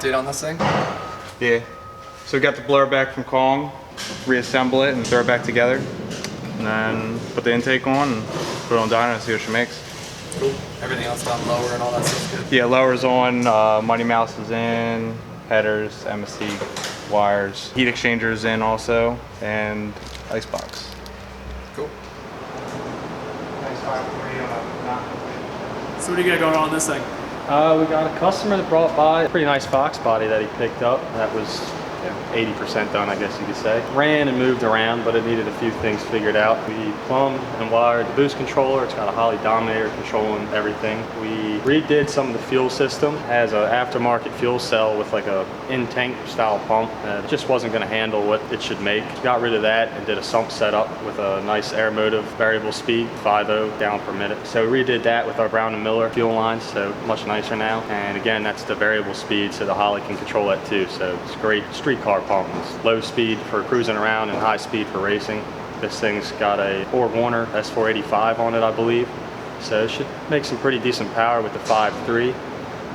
update on this thing? Yeah. So we got the blower back from Kong, reassemble it and throw it back together. And then put the intake on and put it on dyno and see what she makes. Cool. Everything else done lower and all that stuff's good? Yeah, lower's on, money mouse is in, headers, MSC wires, heat exchanger is in also, and icebox. Cool. So what do you got going on this thing? We got a customer that brought by a pretty nice Fox body that he picked up. That was 80% done, I guess you could say. Ran and moved around, but it needed a few things figured out. We plumbed and wired the boost controller. It's got a Holley Dominator controlling everything. We redid some of the fuel system. It has an aftermarket fuel cell with like a in-tank style pump. It just wasn't going to handle what it should make. Got rid of that and did a sump setup with a nice air motive variable speed, 5.0 gallon per minute. So we redid that with our Brown & Miller fuel lines, so much nicer now. And again, that's the variable speed, so the Holley can control that too. So it's great car pump. It's low speed for cruising around and high speed for racing. This thing's got a Ford Warner S485 on it, I believe. So it should make some pretty decent power with the 5.3.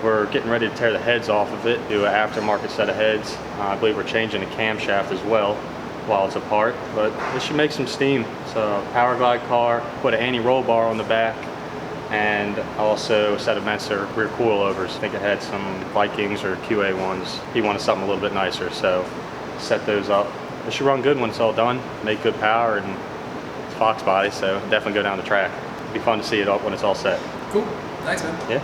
We're getting ready to tear the heads off of it, do an aftermarket set of heads. I believe we're changing the camshaft as well while it's apart, but this should make some steam. So power glide car, put an anti-roll bar on the back, and also a set of Menser rear coilovers. I think it had some Vikings or QA ones. He wanted something a little bit nicer, so set those up. It should run good when it's all done, make good power, and it's Fox body, so definitely go down the track. It'd be fun to see it up when it's all set. Cool. Thanks, man. Yeah.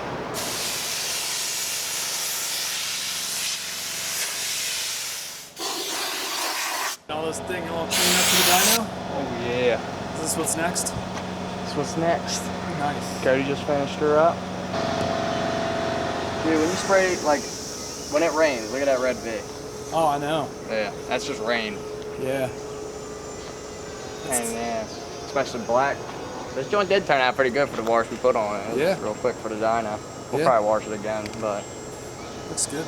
All this thing all cleaned up to the dyno? Oh yeah. Is this what's next? That's what's next. Nice. Cody just finished her up. Dude, when you spray, like, when it rains, look at that red V. Oh, I know. Yeah, that's just rain. Yeah. And yeah, especially black. This joint did turn out pretty good for the wash we put on it. Yeah. Real quick for the dyno. We'll Yeah. probably wash it again, but. Looks good.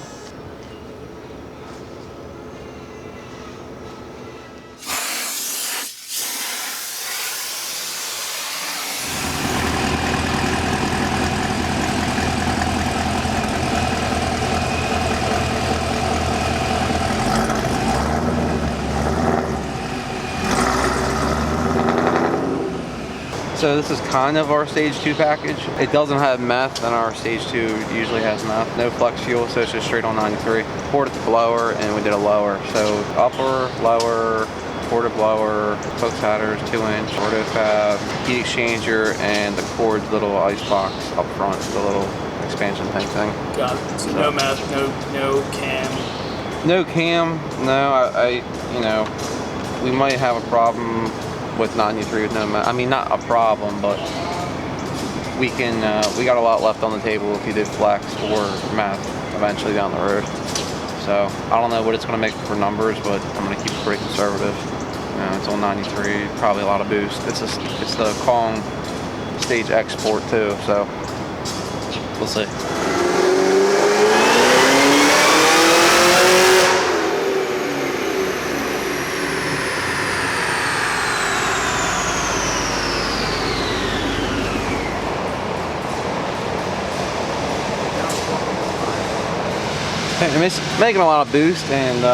So this is kind of our stage 2 package. It doesn't have meth, and our stage 2 usually has meth. No flex fuel, so it's just straight on 93. Poured it the blower, and we did a lower. So upper, lower, ported blower, coke headers, 2-inch, ordo fab, heat exchanger, and the cord little ice box up front, the little expansion tank thing. Got it. So no meth, no cam. No cam, no, you know, we might have a problem with 93 with no meth. I mean, not a problem, but we got a lot left on the table if you did flex or meth eventually down the road. So I don't know what it's going to make for numbers, but I'm going to keep it pretty conservative. You know, it's on 93, probably a lot of boost. It's the Kong Stage Export too, so we'll see. It's making a lot of boost and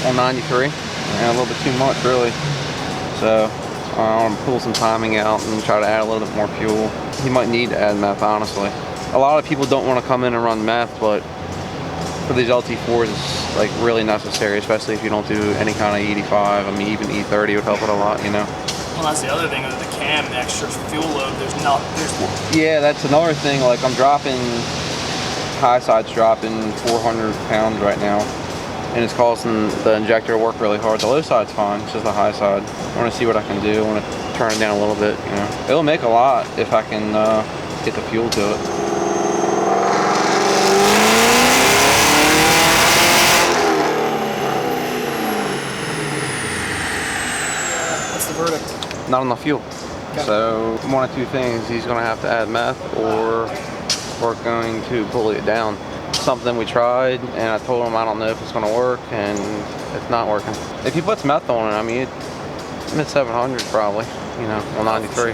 on 93, and a little bit too much really. So I want to pull some timing out and try to add a little bit more fuel. You might need to add meth, honestly. A lot of people don't want to come in and run meth, but for these LT4s it's like really necessary, especially if you don't do any kind of E85. I mean, even E30 would help it a lot, you know. Well, that's the other thing with the cam, the extra fuel load. Yeah, that's another thing. Like I'm dropping. High side's dropping 400 pounds right now, and it's causing the injector to work really hard. The low side's fine, it's just the high side. I want to see what I can do. I want to turn it down a little bit, you know. It'll make a lot if I can get the fuel to it. What's the verdict? Not enough fuel. Okay. So one of two things, he's going to have to add meth, or we're going to pulley it down. Something we tried, and I told him I don't know if it's going to work, and it's not working. If he puts meth on it, I mean, mid 700 probably, you know, on 93.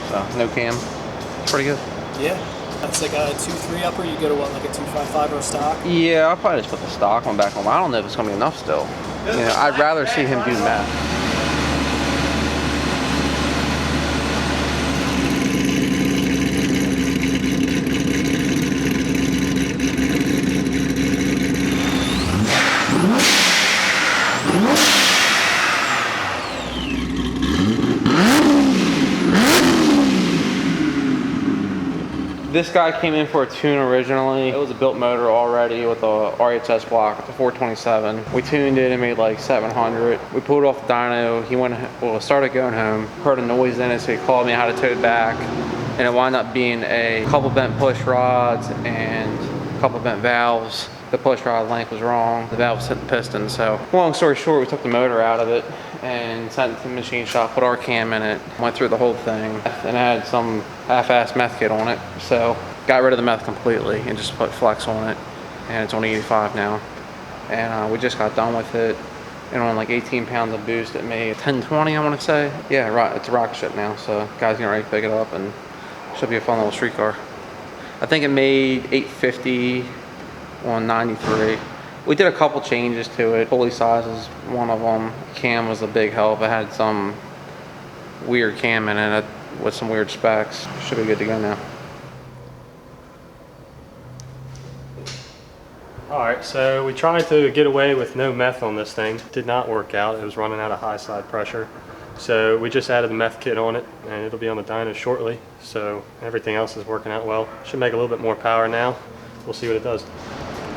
So no cam, it's pretty good. Yeah. That's like a 2.3 upper. You go to what, like a 2.55 or a stock? Yeah, I'll probably just put the stock one back on. I don't know if it's gonna be enough still. You know, I'd rather see him do meth. This guy came in for a tune originally. It was a built motor already with a RHS block. It's a 427. We tuned it and made like 700. We pulled it off the dyno. He started going home, heard a noise in it, so he called me how to tow it back. And it wound up being a couple bent push rods and a couple bent valves. The push rod length was wrong. The valves hit the piston. So long story short, we took the motor out of it and sent it to the machine shop, put our cam in it, went through the whole thing, and had some half-assed meth kit on it. So got rid of the meth completely and just put flex on it, and it's only 85 now. And we just got done with it, and on like 18 pounds of boost, it made 1020, I want to say. Yeah, right. It's a rocket ship now, so guys getting ready to pick it up, and it should be a fun little street car. I think it made 850 on 93. We did a couple changes to it. Pulley size is one of them. Cam was a big help. It had some weird cam in it with some weird specs. Should be good to go now. All right, so we tried to get away with no meth on this thing. Did not work out. It was running out of high side pressure. So we just added the meth kit on it, and it'll be on the dyno shortly. So everything else is working out well. Should make a little bit more power now. We'll see what it does.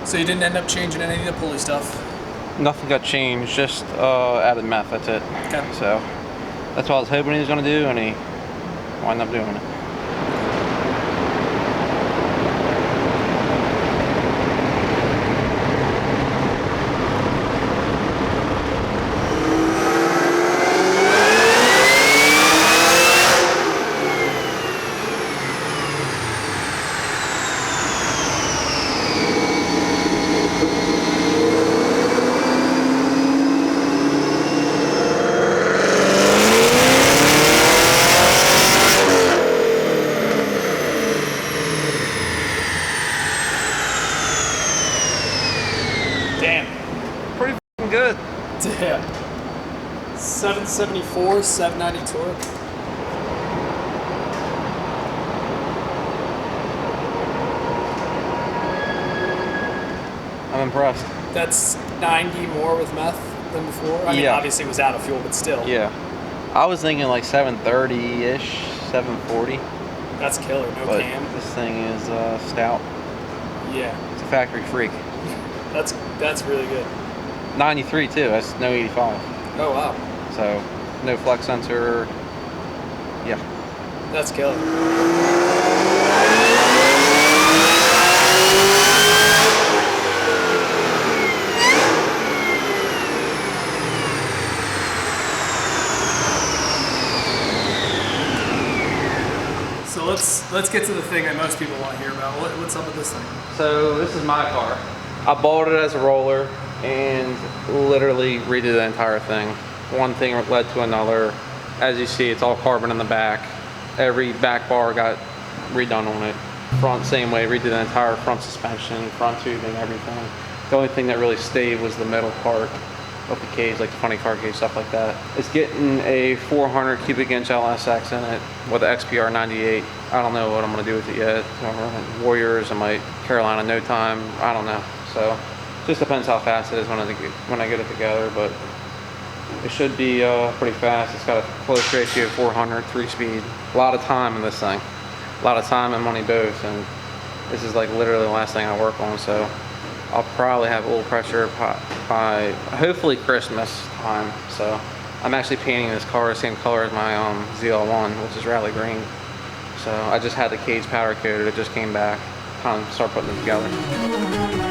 So you didn't end up changing any of the pulley stuff? Nothing got changed, just added meth, that's it. Okay. So that's what I was hoping he was gonna do, and he wound up doing it. Good. Yeah. 774, 790 torque. I'm impressed. That's 90 more with meth than before. I mean, Yeah. obviously it was out of fuel, but still. Yeah. I was thinking like 730-ish, 740. That's killer. No But cam. this thing is stout. Yeah. It's a factory freak. That's really good. 93 too, that's no 85. Oh wow. So no flex sensor. Yeah. That's killer. So let's get to the thing that most people want to hear about. What's up with this thing? So this is my car. I bought it as a roller and literally redid the entire thing. One thing led to another. As you see, it's all carbon in the back. Every back bar got redone on it. Front same way, redid the entire front suspension, front tubing, everything. The only thing that really stayed was the metal part of the cage, like the funny car cage, stuff like that. It's getting a 400 cubic inch LSX in it with the XPR 98. I don't know what I'm gonna do with it yet. I'm running Warriors, I might Carolina no time, I don't know. So just depends how fast it is when I get it together, but it should be pretty fast. It's got a close ratio of 400, 3-speed. A lot of time in this thing. A lot of time and money both, and this is like literally the last thing I work on, so I'll probably have oil pressure by hopefully Christmas time. So I'm actually painting this car the same color as my ZL1, which is rally green. So I just had the cage powder coated, it just came back. Time to start putting it together.